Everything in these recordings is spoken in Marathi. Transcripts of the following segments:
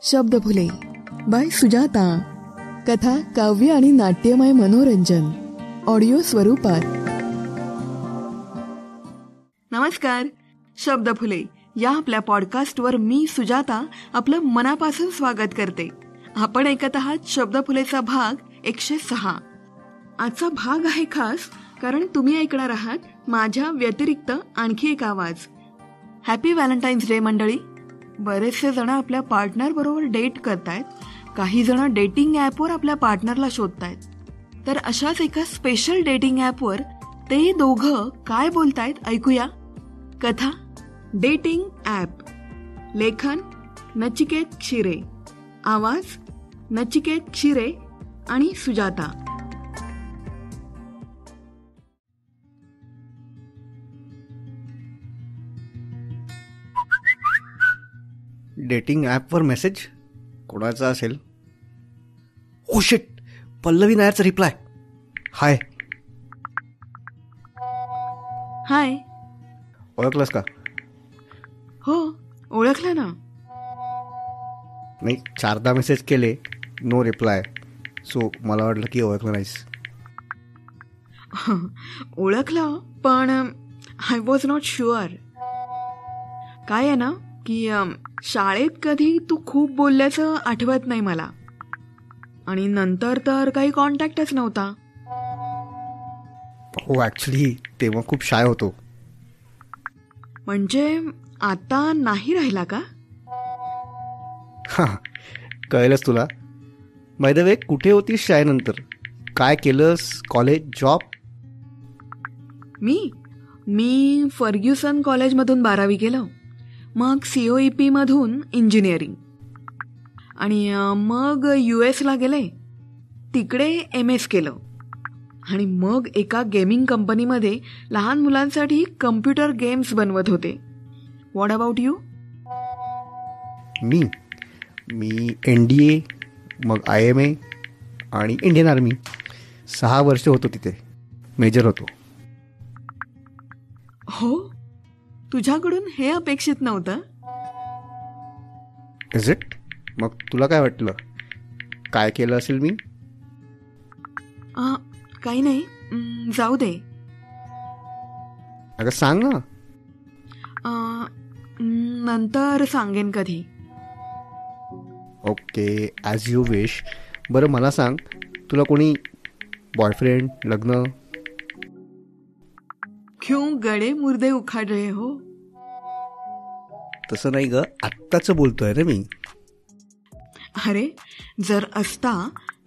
शब्दफुले बाय सुजाता. कथा, काव्य आणि नाट्यमय मनोरंजन ऑडिओ स्वरूपात. नमस्कार. शब्दफुले या आपल्या पॉडकास्टवर मी सुजाता आपलं मनापासून स्वागत करते. आपण ऐकत आहात शब्दफुलेचा भाग 106. आजचा भाग आहे खास कारण तुम्ही ऐकणार आहात माझ्या व्यतिरिक्त आणखी एक आवाज. हॅपी व्हॅलेंटाईन्स डे मंडळी. बरेचसे जण आपल्या पार्टनर बरोबर डेट करतायत, काही जण डेटिंग ॲपवर आपल्या पार्टनरला शोधतायत. तर अशाच एका स्पेशल डेटिंग ॲपवर ते दोघं काय बोलतायत ऐकूया. कथा, डेटिंग ॲप. लेखन नचिकेत क्षीरे. आवाज नचिकेत क्षीरे आणि सुजाता. डेटिंग ॲपवर मेसेज कोणाचा असेल? ओ शिट, पल्लवी नायरचा रिप्लाय. हाय. हाय. ओळखलंस का? हो, ओळखलं ना. नाही, 4दा मेसेज केले, नो रिप्लाय. सो मला वाटलं की ओळखलं नाहीस. ओळखलं, पण आय वॉज नॉट शुअर. काय आहे ना की शाळेत कधी तू खूप बोलल्याचं आठवत नाही मला, आणि नंतर तर काही कॉन्टॅक्टच नव्हता. हो, ॲक्च्युली तेव्हा खूप शाय होतो. म्हणजे आता नाही राहिला का? हां, कळलंच तुला. बाय द वे, कुठे होतीस शाळेनंतर? काय केलंस? College, job? मी फर्ग्युसन कॉलेजमधून 12वी केलं, मग COEP मधून इंजिनिअरिंग, आणि मग US गेले, तिकडे MS केलं, आणि मग एका गेमिंग कंपनीमध्ये लहान मुलांसाठी कम्प्युटर गेम्स बनवत होते. What about you? Me NDA, मग IMA आणि इंडियन आर्मी. 6 वर्ष होतो तिथे, मेजर होतो. हो, तुझ्याकडून हे अपेक्षित नव्हतं. Is it? मग तुला काय वाटलं? काय केलं असेल मी? काही नाही, जाऊ दे. अगं सांग ना. नंतर सांगेन कधी. Okay, as you wish. बरं मला सांग, तुला कोणी बॉयफ्रेंड, लग्न? क्यों गडे मुर्दे उखाड रहे हो? तसं नाही ग, आत्ताच बोलतोय रे मी. अरे, जर असता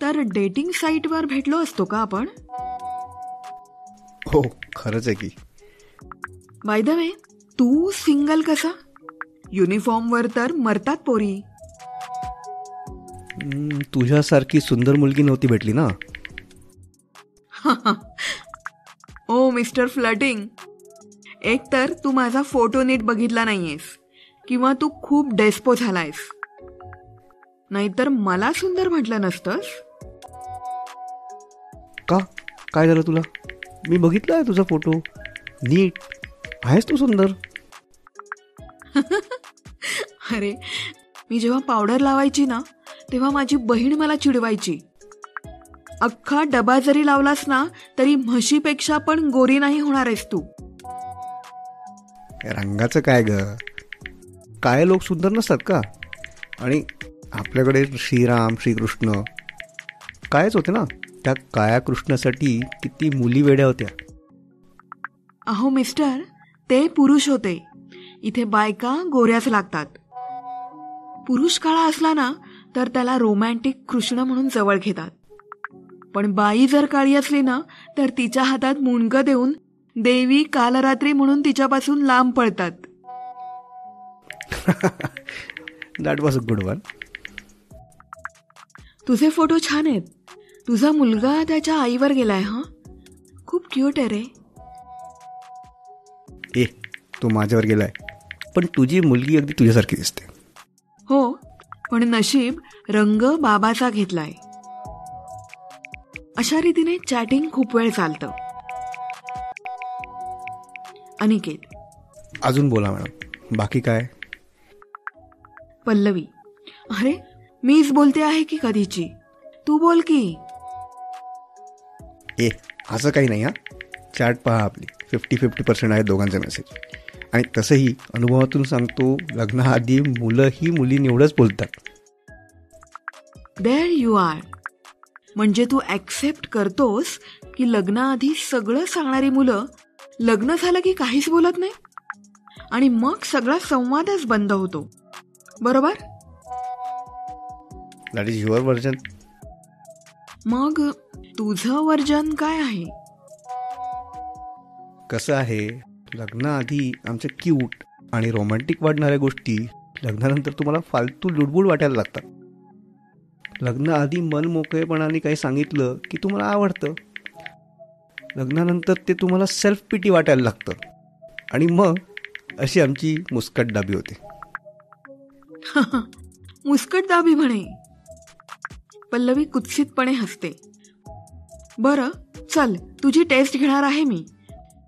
तर डेटिंग साईटवर भेटलो असतो का आपण? हो, खरंच आहे की. बाय द वे, तू सिंगल कसा? युनिफॉर्मवर तर मरतात पोरी. तुझ्यासारखी सुंदर मुलगी नव्हती भेटली ना. ओ मिस्टर फ्लटिंग, एक तर तू माझा फोटो नीट बघितला नाहीयेस, किंवा तू खूप डेस्पो झालायस. नाहीतर मला सुंदर म्हटलं नसतंस. का? काय झालं तुला? मी बघितलाय तुझा फोटो, नीट आहेस तू सुंदर. अरे, मी जेव्हा पावडर लावायची ना, तेव्हा माझी बहीण मला चिडवायची. अख्खा डबा जरी लावलास ना तरी म्हशीपेक्षा पण गोरी नाही होणार आहेस तू. रंगाचं काय ग? काय लोक सुंदर नसतात का? आणि आपल्याकडे श्रीराम, श्रीकृष्ण कायच होते ना. त्या काया कृष्णासाठी किती मुली वेड्या होत्या. अहो मिस्टर, ते पुरुष होते. इथे बायका गोऱ्याच लागतात. पुरुष काळा असला ना तर त्याला रोमॅन्टिक कृष्ण म्हणून जवळ घेतात, पण बाई जर काळी असली ना तर तिच्या हातात मुंडकं देऊन देवी कालरात्री म्हणून तिच्यापासून लांब पळतात. That was a good one. तुझे फोटो छान आहेत. तुझा मुलगा त्याच्या आईवर गेलाय. खूप क्यूट आहे रे. ए, तो माझ्यावर गेलाय, पण तुझी मुलगी अगदी तुझ्यासारखी दिसते. हो, पण नशीब रंग बाबाचा घेतलाय. अशा रीतीने चॅटिंग खूप वेळ चालतं. अनिकेत, अजून बोला मॅडम, बाकी काय? पल्लवी, अरे मीच बोलते आहे की कधीची? तू बोल की. असं काही नाही. चॅट पहा आपली 50-50% आहे दोघांचे मेसेज. आणि तसंही अनुभवातून सांगतो, लग्नाआधी मुलंही मुलींनी एवढंच बोलतात. There you are. म्हणजे तू ऍक्सेप्ट करतोस की लग्नाआधी सगळं सांगणारी मुलं लग्न झालं की काहीच बोलत नाही आणि मग सगळा संवादच बंद होतो, बरोबर? That is your version. मग तुझं वर्जन काय आहे? कसं आहे, लग्नाआधी आमच्या क्यूट आणि रोमॅन्टिक वाटणाऱ्या गोष्टी लग्नानंतर तुम्हाला फालतू लुडबुड वाटायला लागतात. लग्नाआधी मन मोकळेपणाने काही सांगितलं की तुम्हाला आवडतं. लग्नानंतर ते तुम्हाला सेल्फ पिटी वाटायला लागतं. आणि मग अशी आमची मुस्कटदाबी होते. मुस्कटदाबी म्हणे. पल्लवी कुत्सितपणे हसते. बरं चल, तुझी टेस्ट घेणार आहे मी.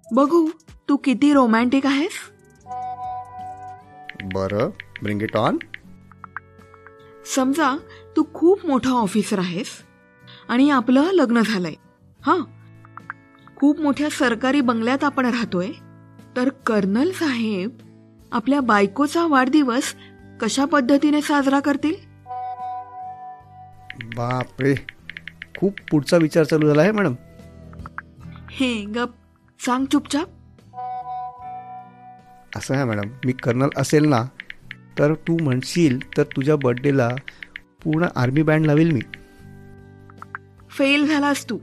बघू तू किती रोमॅन्टिक आहेस. बरं, ब्रिंग इट ऑन. समजा तू खूप मोठा ऑफिसर आहेस आणि आपलं लग्न झालंय. खूप मोठ्या सरकारी बंगल्यात आपण राहतोय. तर कर्नल साहेब आपल्या बायकोचा वाढदिवस कशा पद्धतीने साजरा करतील? बापरे, खूप पुढचा विचार चालू झाला आहे मॅडम. हे गप, सांग चुपचाप. असं आहे मॅडम, मी कर्नल असेल ना तर तू म्हणशील तर तुझ्या बर्थडेला पूर्ण आर्मी बँड लावेल मी. फेल झालास तू.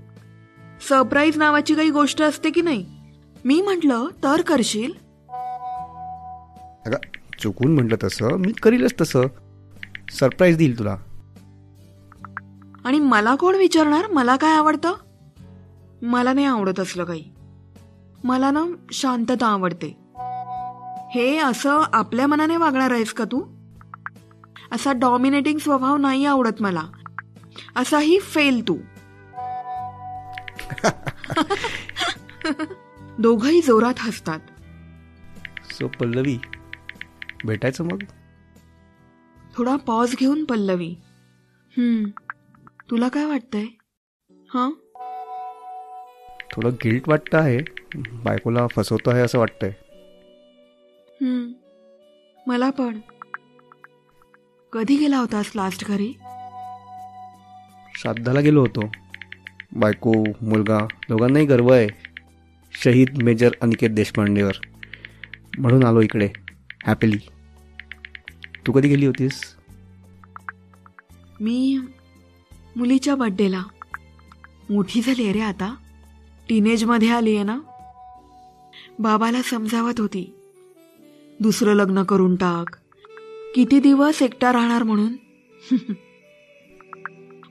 सरप्राईज नावाची काही गोष्ट असते की नाही? मी म्हटलं तर करशील. अगं चुकून म्हटलं तसं मी करीलच. तसं सरप्राईज देईल तुला. आणि मला कोण विचारणार मला काय आवडतं? मला नाही आवडत असलं काही. मला ना शांतता आवडते. हे असं आपल्या मनाने वागणार आहेस का तू? असा डॉमिनेटिंग स्वभाव नाही आवडत मला. असाही फेल तू. दोघंही जोरात हसतात. सो पल्लवी, भेटायचं मग? थोडा पॉज घेऊन पल्लवी, तुला काय वाटतंय? थोडं गिल्ट वाटतं आहे. बायकोला फसवतो आहे असं वाटतंय. मला पण. कधी गेला होतास लास्ट घरी? श्राद्धाला गेलो होतो. बायको मुलगा दोघांनाही गर्व आहे शहीद मेजर अनिकेत देशपांडेवर. म्हणून आलो इकडे हॅपीली. तू कधी गेली होतीस? मी मुलीच्या बर्थडेला. मोठी झाली आहे रे आता. टीनेजमध्ये आली आहे ना. बाबाला समजावत होती दुसरं लग्न करून टाक, किती दिवस एकटा राहणार म्हणून.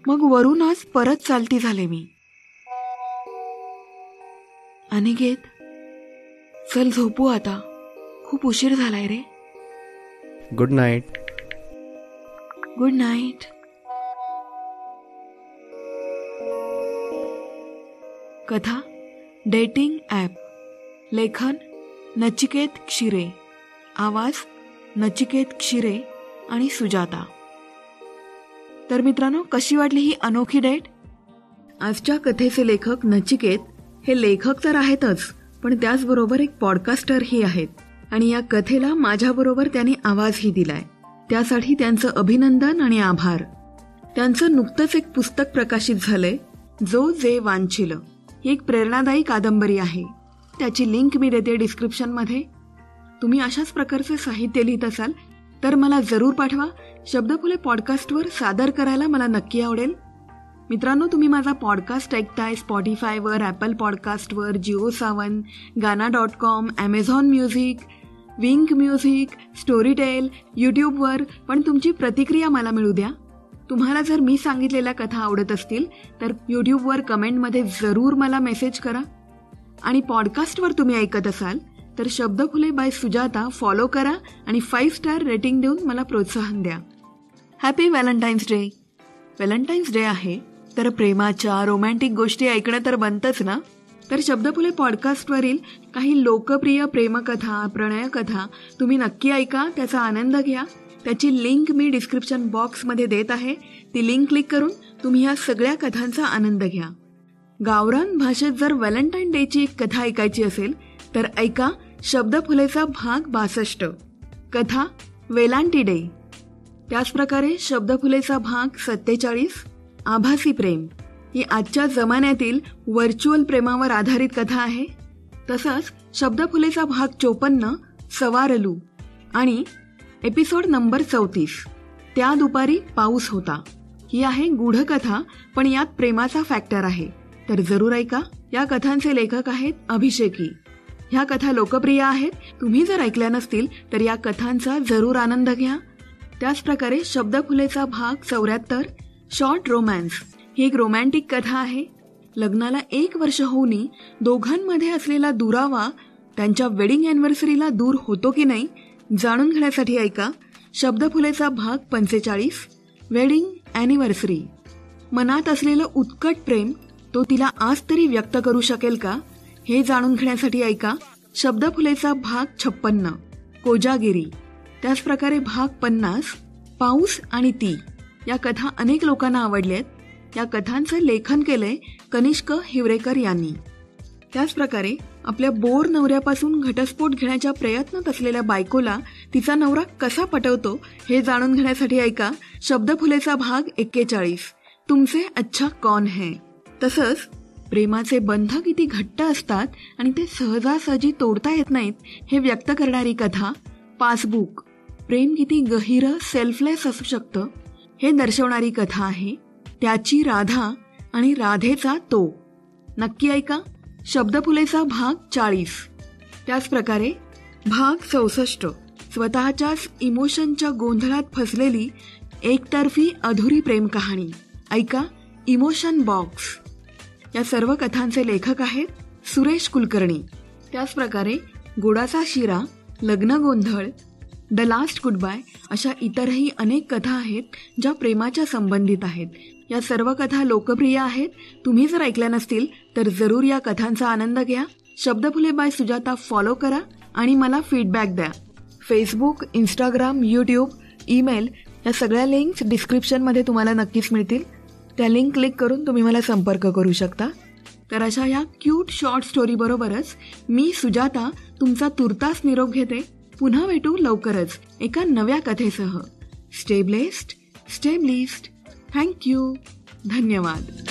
मग वरूनच परत चालती झाले मी. अनिकेत, चल झोपू आता. खूप उशीर झालाय रे. Good night. Good night. कथा डेटिंग ॲप. लेखन नचिकेत क्षीरे. आवाज नचिकेत क्षीरे आणि सुजाता. तर मित्रांनो, कशी वाटली ही अनोखी डेट? आजच्या कथेचे लेखक नचिकेत हे लेखक तर आहेतच, पण त्याचबरोबर एक पॉडकास्टरही आहेत. आणि या कथेला माझ्याबरोबर त्यांनी आवाजही दिलाय. त्यासाठी त्यांचं अभिनंदन आणि आभार. त्यांचं नुकतंच एक पुस्तक प्रकाशित झालंय, जो जे वांछिल. ही एक प्रेरणादायी कादंबरी आहे. त्याची लिंक मी देते डिस्क्रिप्शनमध्ये. तुम्ही अशाच प्रकारचे साहित्य लिहित असाल तर मला जरूर पाठवा. शब्दफुले पॉडकास्टवर सादर करायला मला नक्की आवडेल. मित्रांनो, तुम्ही माझा पॉडकास्ट ऐकताय स्पॉटिफायवर, ॲपल पॉडकास्टवर, जिओ7, गाना.com, ॲमेझॉन म्युझिक, विंक म्युझिक, स्टोरीटेल, यूट्यूबवर. पण तुमची प्रतिक्रिया मला मिळू द्या. तुम्हाला जर मी सांगितलेल्या कथा आवडत असतील तर यूट्यूबवर कमेंटमध्ये जरूर मला मेसेज करा. आणि पॉडकास्टवर तुम्ही ऐकत असाल तर शब्दफुले बाय सुजाता फॉलो करा आणि 5 स्टार रेटिंग देऊन मला प्रोत्साहन द्या. Happy Valentine's day. Valentine's day आहे तर प्रेमाच्या रोमॅन्टिक गोष्टी ऐकणं तर बनतंच ना. तर शब्दफुले पॉडकास्टवरील काही लोकप्रिय प्रेमकथा, प्रणयकथा तुम्ही नक्की ऐका, त्याचा आनंद घ्या. त्याची लिंक मी डिस्क्रिप्शन बॉक्समध्ये देत आहे. ती लिंक क्लिक करून तुम्ही या सगळ्या कथांचा आनंद घ्या. गावरान भाषेत जर व्हॅलेंटाईन डेची एक कथा ऐकायची असेल तर ऐका शब्दफुलेचा भाग 62, कथा वेलांटी डे. त्याचप्रकारे शब्दफुलेचा भाग 47, आभासी प्रेम, ही आजच्या जमान्यातील व्हर्च्युअल प्रेमावर आधारित कथा आहे. तसंच शब्दफुलेचा भाग 54, सवारलू, आणि एपिसोड नंबर 34, त्या दुपारी पाऊस होता, ही आहे गूढकथा, पण यात प्रेमाचा फॅक्टर आहे. तर जरूर ऐका. या कथांचे लेखक आहेत अभिषेकी. ह्या कथा लोकप्रिय आहेत. तुम्ही जर ऐकल्या नसतील तर या कथांचा जरूर आनंद घ्या. त्याचप्रकारे शब्दफुलेचा भाग 74, शॉर्ट रोमॅन्स, ही एक रोमॅन्टिक कथा आहे. लग्नाला 1 वर्ष होऊनही दोघांमध्ये असलेला दुरावा त्यांच्या वेडिंग अॅनिव्हर्सरीला दूर होतो की नाही जाणून घेण्यासाठी ऐका शब्दफुलेचा भाग 45, वेडिंग अॅनिव्हर्सरी. मनात असलेलं उत्कट प्रेम तो तिला आज तरी व्यक्त करू शकेल का, हे जाणून घेण्यासाठी ऐका शब्दफुलेचा भाग 56, कोजागिरी. त्याचप्रकारे भाग 50, पाऊस आणि ती. या कथा अनेक लोकांना आवडल्यात. या कथांचं लेखन केलंय कनिष्क हिवरेकर यांनी. त्याचप्रकारे आपल्या बोर नवऱ्यापासून घटस्फोट घेण्याच्या प्रयत्नात असलेल्या बायकोला तिचा नवरा कसा पटवतो हे जाणून घेण्यासाठी ऐका शब्दफुलेचा भाग 41, तुमसे अच्छा कौन है. तसंच प्रेमाचे बंध किती घट्ट असतात आणि ते सहजासहजी तोडता येत नाहीत हे व्यक्त करणारी कथा पासबुक. प्रेम किती गहिरं, सेल्फलेस असू शकतं हे दर्शवणारी कथा आहे त्याची राधा आणि राधेचा तो. नक्की ऐका शब्दफुलेचा भाग 40. त्याचप्रकारे भाग 64, स्वतःच्याच इमोशनच्या गोंधळात फसलेली एकतर्फी अधुरी प्रेम कहाणी. ऐका इमोशन बॉक्स. या सर्व कथांचे लेखक आहेत सुरेश कुलकर्णी. त्याचप्रकारे गोडाचा शिरा, लग्न गोंधळ, द लास्ट गुड बाय अशा इतरही अनेक कथा आहेत ज्या प्रेमाच्या संबंधित आहेत. या सर्व कथा लोकप्रिय आहेत. तुम्ही जर ऐकल्या नसतील तर जरूर या कथांचा आनंद घ्या. शब्दफुले बाय सुजाता फॉलो करा आणि मला फीडबॅक द्या. फेसबुक, इंस्टाग्राम, यूट्यूब, ईमेल या सगळ्या लिंक्स डिस्क्रिप्शनमध्ये तुम्हाला नक्कीच मिळतील. त्या लिंक क्लिक करून तुम्ही मला संपर्क करू शकता. तर अशा या क्यूट शॉर्ट स्टोरी बरोबरच मी सुजाता तुमचा तुर्तास निरोप घेते. पुन्हा भेटू लवकरच एका नव्या कथेसह. Stay blessed, stay blessed. Thank you. धन्यवाद.